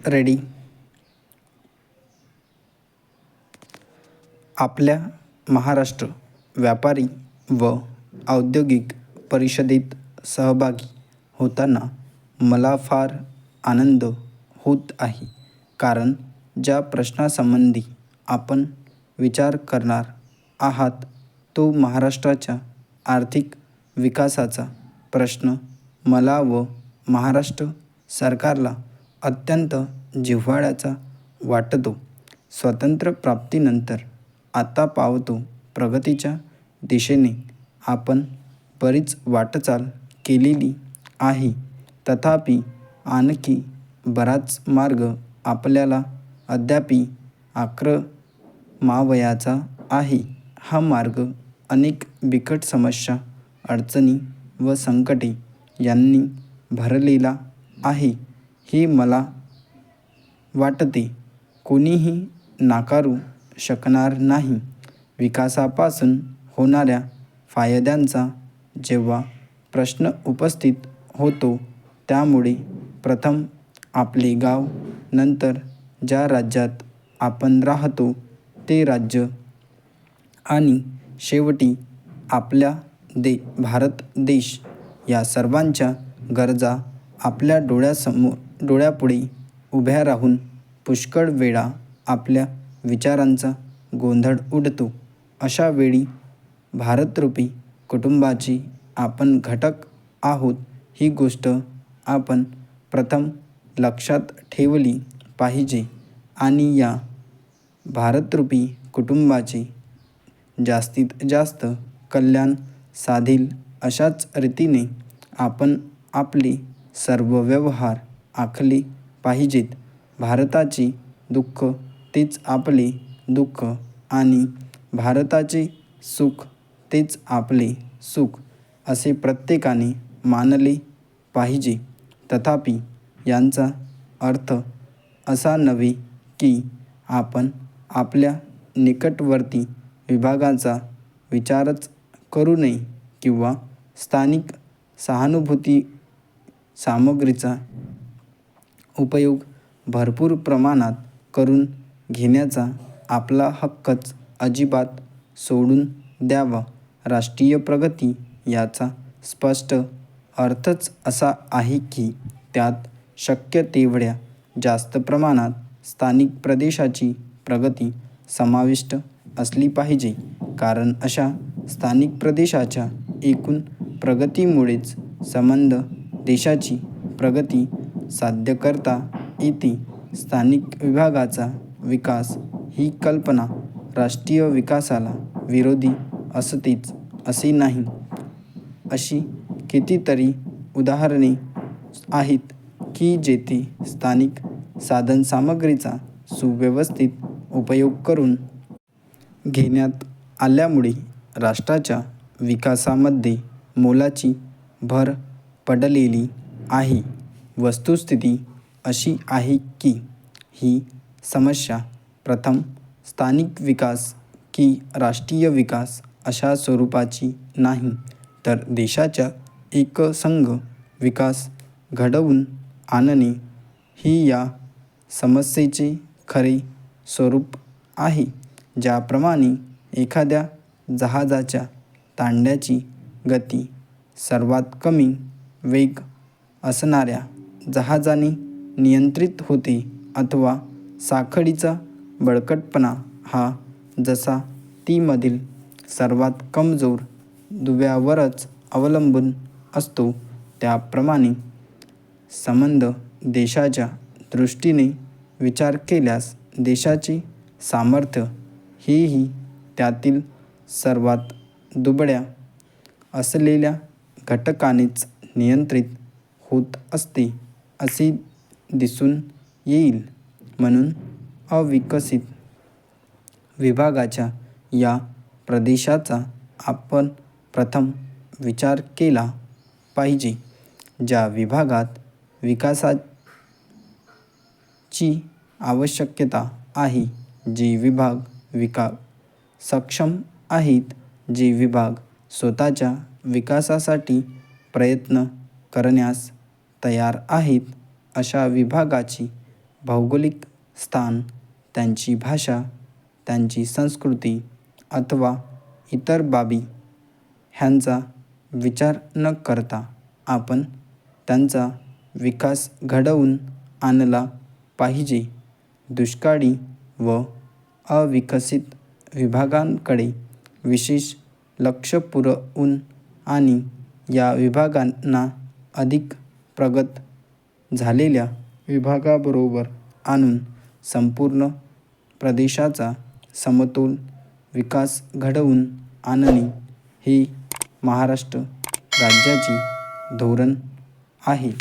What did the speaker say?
Ready. आपल्या महाराष्ट्र व्यापारी व औद्योगिक परिषदेत सहभागी होताना मला फार आनंद होत आहे, कारण ज्या प्रश्नासंबंधी आपण विचार करणार आहात तो महाराष्ट्राच्या आर्थिक विकासाचा प्रश्न मला व महाराष्ट्र सरकारला अत्यंत जिव्हाळ्याचा वाटतो. स्वातंत्र्यप्राप्तीनंतर आता पावतो प्रगतीच्या दिशेने आपण बरीच वाटचाल केलेली आहे, तथापि आणखी बराच मार्ग आपल्याला अद्यापि आक्रमावयाचा आहे. हा मार्ग अनेक बिकट समस्या, अडचणी व संकटे यांनी भरलेला आहे, हे मला वाटते. कोणीही नाकारू शकणार नाही. विकासापासून होणाऱ्या फायद्यांचा जेव्हा प्रश्न उपस्थित होतो, त्यामुळे प्रथम आपले गाव, नंतर ज्या राज्यात आपण राहतो ते राज्य आणि शेवटी आपल्या भारत देश, या सर्वांच्या गरजा आपल्या डोळ्यापुढे उभ्या राहून पुष्कळ वेळा आपल्या विचारांचा गोंधळ उडतो. अशा वेळी भारतरूपी कुटुंबाचे आपण घटक आहोत, ही गोष्ट आपण प्रथम लक्षात ठेवली पाहिजे आणि या भारतरूपी कुटुंबाचे जास्तीत जास्त कल्याण साधेल अशाच रीतीने आपण आपले सर्व व्यवहार आखले पाहिजेत. भारताचे दुःख तेच आपले दुःख आणि भारताचे सुख तेच आपले सुख असे प्रत्येकाने मानले पाहिजे. तथापि यांचा अर्थ असा नव्हे की आपण आपल्या निकटवर्ती विभागाचा विचारच करू नये किंवा स्थानिक सहानुभूती सामग्रीचा उपयोग भरपूर प्रमाणात करून घेण्याचा आपला हक्कच अजिबात सोडून द्यावा. राष्ट्रीय प्रगती याचा स्पष्ट अर्थच असा आहे की त्यात शक्य तेवढ्या जास्त प्रमाणात स्थानिक प्रदेशाची प्रगती समाविष्ट असली पाहिजे, कारण अशा स्थानिक प्रदेशाच्या एकूण प्रगतीमुळेच संबंध देशाची प्रगती साध्य करता येते. स्थानिक विभागाचा विकास ही कल्पना राष्ट्रीय विकासाला विरोधी असतेच असे नाही. अशी कितीतरी उदाहरणे आहेत की जेथे स्थानिक साधनसामग्रीचा सुव्यवस्थित उपयोग करून घेण्यात आल्यामुळे राष्ट्राच्या विकासामध्ये मोलाची भर पडलेली आहे. वस्तुस्थिती अशी आहे की ही समस्या प्रथम स्थानिक विकास की राष्ट्रीय विकास अशा स्वरूपाची नाही, तर देशाचा एकसंध विकास घडवून आणणे ही या समस्येचे खरे स्वरूप आहे. ज्याप्रमाणे एखाद्या जहाजाच्या तांड्याची गती सर्वात कमी वेग असणाऱ्या जहाजाने नियंत्रित होते, अथवा साखळीचा बळकटपणा हा जसा ती मधील सर्वात कमजोर दुव्यावरच अवलंबून असतो, त्याप्रमाणे संबंध देशाच्या दृष्टीने विचार केल्यास देशाचे सामर्थ्य हेही त्यातील सर्वात दुबळ्या असलेल्या घटकानेच नियंत्रित होत असते असे दिसून येईल. म्हणून अविकसित विभागाच्या या प्रदेशाचा आपण प्रथम विचार केला पाहिजे. ज्या विभागात विकासाची आवश्यकता आहे, जे विभाग सक्षम आहेत, जे विभाग स्वतःच्या विकासासाठी प्रयत्न करण्यास तयार आहेत, अशा विभागाची भौगोलिक स्थान, त्यांची भाषा, त्यांची संस्कृती अथवा इतर बाबी ह्यांचा विचार न करता आपण त्यांचा विकास घडवून आणला पाहिजे. दुष्काळी व अविकसित विभागांकडे विशेष लक्ष पुरवून आणि या विभागांना अधिक प्रगत झालेल्या विभागाबरोबर आणून संपूर्ण प्रदेशाचा समतोल विकास घडवून आणणे ही महाराष्ट्र राज्याची धोरण आहे.